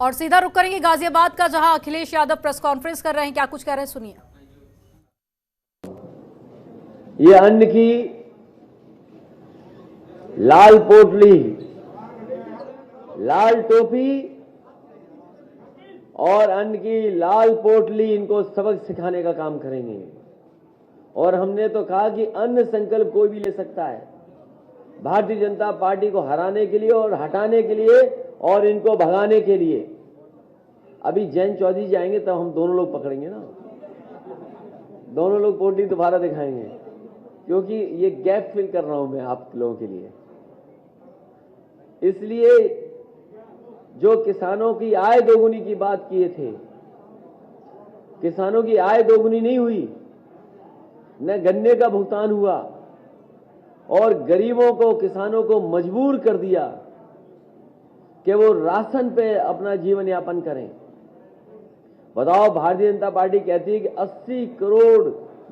और सीधा रुक करेंगे गाजियाबाद का, जहां अखिलेश यादव प्रेस कॉन्फ्रेंस कर रहे हैं। क्या कुछ कह रहे हैं, सुनिए। ये अन्न की लाल पोटली, लाल टोपी और अन्न की लाल पोटली, इनको सबक सिखाने का काम करेंगे। और हमने तो कहा कि अन्न संकल्प कोई भी ले सकता है, भारतीय जनता पार्टी को हराने के लिए और हटाने के लिए और इनको भगाने के लिए। अभी जयंत चौधरी जाएंगे तब हम दोनों लोग पकड़ेंगे ना, दोनों लोग पोटली दोबारा दिखाएंगे, क्योंकि ये गैप फिल कर रहा हूं मैं आप लोगों के लिए। इसलिए जो किसानों की आय दोगुनी की बात किए थे, किसानों की आय दोगुनी नहीं हुई, न गन्ने का भुगतान हुआ और गरीबों को, किसानों को मजबूर कर दिया कि वो राशन पे अपना जीवन यापन करें। बताओ, भारतीय जनता पार्टी कहती है कि 80 करोड़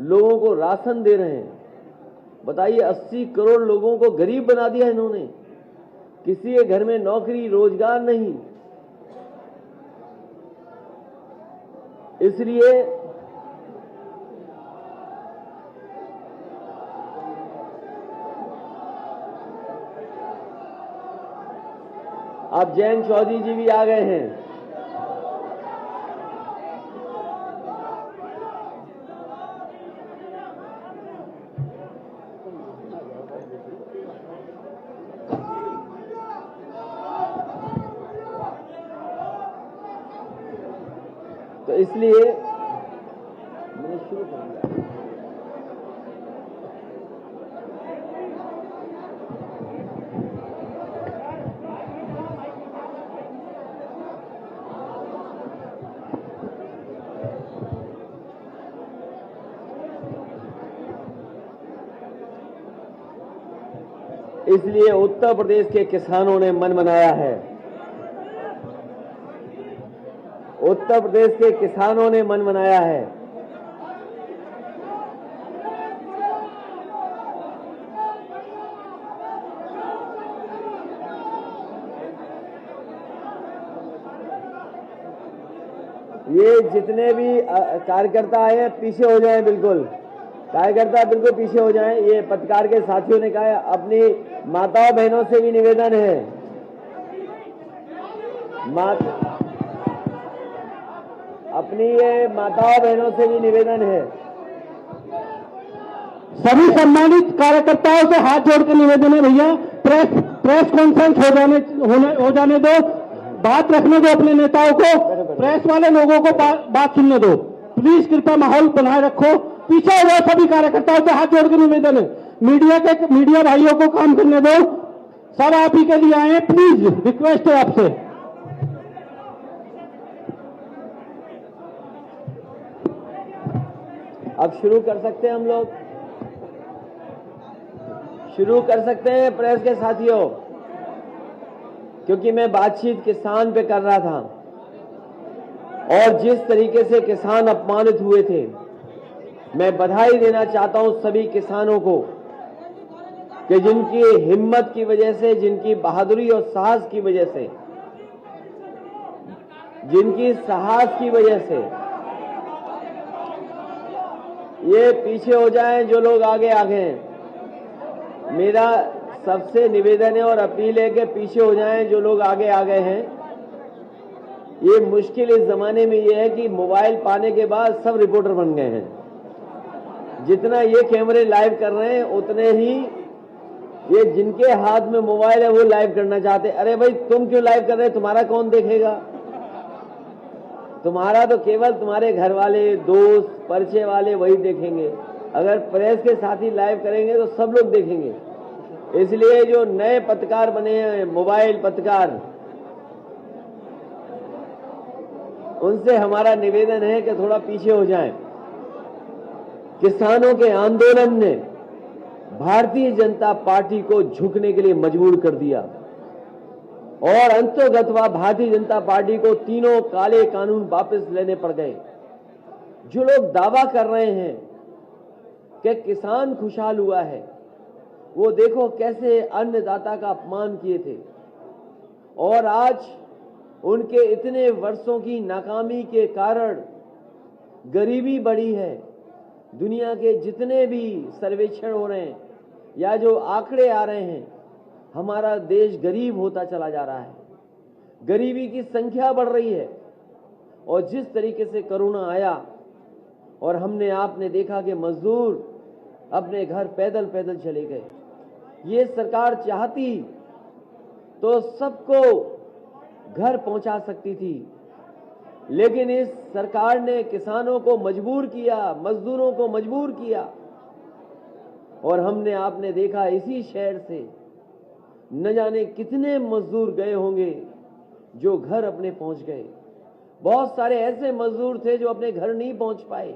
लोगों को राशन दे रहे हैं। बताइए, 80 करोड़ लोगों को गरीब बना दिया इन्होंने। किसी के घर में नौकरी रोजगार नहीं। इसलिए अब जयंत चौधरी जी भी आ गए हैं। तो इसलिए मैंने शुरू कर दिया। इसलिए उत्तर प्रदेश के किसानों ने मन बनाया है, उत्तर प्रदेश के किसानों ने मन बनाया है। ये जितने भी कार्यकर्ता आए हैं पीछे हो जाएं, बिल्कुल कार्यकर्ता बिल्कुल पीछे हो जाएं। ये पत्रकार के साथियों ने कहा है, अपनी माताओं बहनों से भी निवेदन है, अपनी ये माताओं बहनों से भी निवेदन है। सभी सम्मानित कार्यकर्ताओं से हाथ जोड़ के निवेदन है, भैया प्रेस कॉन्फ्रेंस हो जाने दो, बात रखने दो अपने नेताओं को, प्रेस वाले लोगों को बात सुनने दो। प्लीज कृपया माहौल बनाए रखो। पीछे हो जाओ, सभी कार्यकर्ताओं से हाथ जोड़ के निवेदन है। मीडिया भाइयों को काम करने दो, सब आप ही के लिए आए हैं, प्लीज रिक्वेस्ट है आपसे। अब शुरू कर सकते हैं, हम लोग शुरू कर सकते हैं प्रेस के साथियों, क्योंकि मैं बातचीत किसान पे कर रहा था और जिस तरीके से किसान अपमानित हुए थे, मैं बधाई देना चाहता हूं सभी किसानों को कि जिनकी हिम्मत की वजह से, जिनकी बहादुरी और साहस की वजह से, जिनकी साहस की वजह से ये पीछे हो जाएं, जो लोग आगे हैं। मेरा सबसे निवेदन है और अपील है कि पीछे हो जाएं जो लोग आगे हैं। ये मुश्किल इस जमाने में ये है कि मोबाइल पाने के बाद सब रिपोर्टर बन गए हैं। जितना ये कैमरे लाइव कर रहे हैं, उतने ही ये जिनके हाथ में मोबाइल है वो लाइव करना चाहते हैं। अरे भाई, तुम क्यों लाइव कर रहे हैं? तुम्हारा कौन देखेगा? तुम्हारा तो केवल तुम्हारे घर वाले, दोस्त, परिचय वाले वही देखेंगे। अगर प्रेस के साथी लाइव करेंगे तो सब लोग देखेंगे। इसलिए जो नए पत्रकार बने हैं, मोबाइल पत्रकार, उनसे हमारा निवेदन है कि थोड़ा पीछे हो जाएं। किसानों के आंदोलन ने भारतीय जनता पार्टी को झुकने के लिए मजबूर कर दिया और अंतोगत्वा भारतीय जनता पार्टी को तीनों काले कानून वापस लेने पड़ गए। जो लोग दावा कर रहे हैं कि किसान खुशहाल हुआ है, वो देखो कैसे अन्नदाता का अपमान किए थे। और आज उनके इतने वर्षों की नाकामी के कारण गरीबी बढ़ी है। दुनिया के जितने भी सर्वेक्षण हो रहे हैं या जो आंकड़े आ रहे हैं, हमारा देश गरीब होता चला जा रहा है, गरीबी की संख्या बढ़ रही है। और जिस तरीके से कोरोना आया और हमने आपने देखा कि मजदूर अपने घर पैदल पैदल चले गए। ये सरकार चाहती तो सबको घर पहुंचा सकती थी, लेकिन इस सरकार ने किसानों को मजबूर किया, मजदूरों को मजबूर किया। और हमने आपने देखा इसी शहर से न जाने कितने मजदूर गए होंगे जो घर अपने पहुंच गए। बहुत सारे ऐसे मजदूर थे जो अपने घर नहीं पहुंच पाए,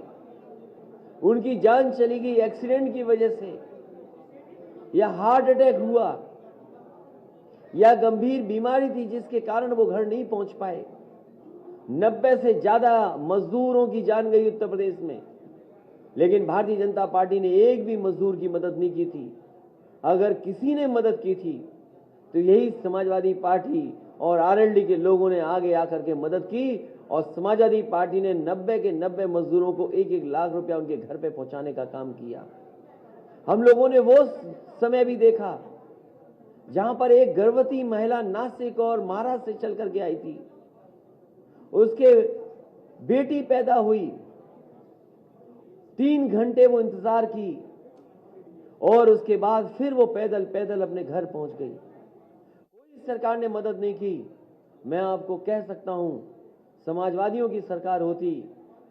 उनकी जान चली गई एक्सीडेंट की वजह से, या हार्ट अटैक हुआ, या गंभीर बीमारी थी जिसके कारण वो घर नहीं पहुंच पाए। 90 से ज्यादा मजदूरों की जान गई उत्तर प्रदेश में, लेकिन भारतीय जनता पार्टी ने एक भी मजदूर की मदद नहीं की थी। अगर किसी ने मदद की थी तो यही समाजवादी पार्टी और आरएलडी के लोगों ने आगे आकर के मदद की, और समाजवादी पार्टी ने 90 के 90 मजदूरों को 1-1 लाख रुपया उनके घर पे पहुंचाने का काम किया। हम लोगों ने वो समय भी देखा जहां पर एक गर्भवती महिला नासिक और महाराष्ट्र से चल करके आई थी, उसके बेटी पैदा हुई, 3 घंटे वो इंतजार की और उसके बाद फिर वो पैदल पैदल अपने घर पहुंच गई। कोई सरकार ने मदद नहीं की। मैं आपको कह सकता हूं, समाजवादियों की सरकार होती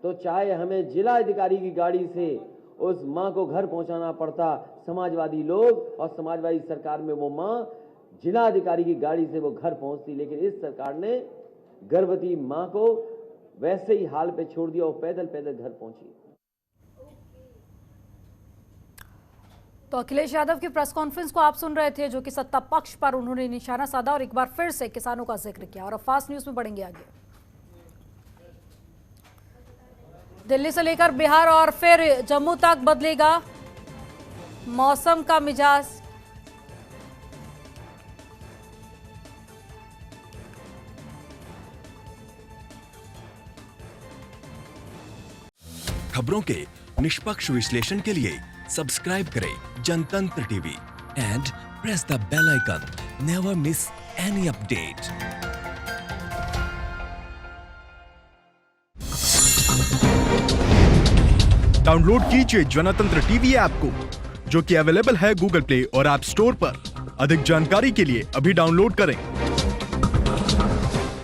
तो चाहे हमें जिला अधिकारी की गाड़ी से उस मां को घर पहुंचाना पड़ता, समाजवादी लोग और समाजवादी सरकार में वो मां जिला अधिकारी की गाड़ी से वो घर पहुंचती। लेकिन इस सरकार ने गर्भवती मां को वैसे ही हाल पे छोड़ दिया और पैदल पैदल घर पहुंची। तो अखिलेश यादव की प्रेस कॉन्फ्रेंस को आप सुन रहे थे, जो कि सत्ता पक्ष पर उन्होंने निशाना साधा और एक बार फिर से किसानों का जिक्र किया। और अब फास्ट न्यूज में बढ़ेंगे आगे। दिल्ली से लेकर बिहार और फिर जम्मू तक बदलेगा मौसम का मिजाज। खबरों के निष्पक्ष विश्लेषण के लिए सब्सक्राइब करें Jantantra TV and press the bell icon. Never miss any update. Download कीजिए जनतंत्र टीवी ऐप को, जो कि अवेलेबल है गूगल प्ले और ऐप स्टोर पर। अधिक जानकारी के लिए अभी डाउनलोड करें।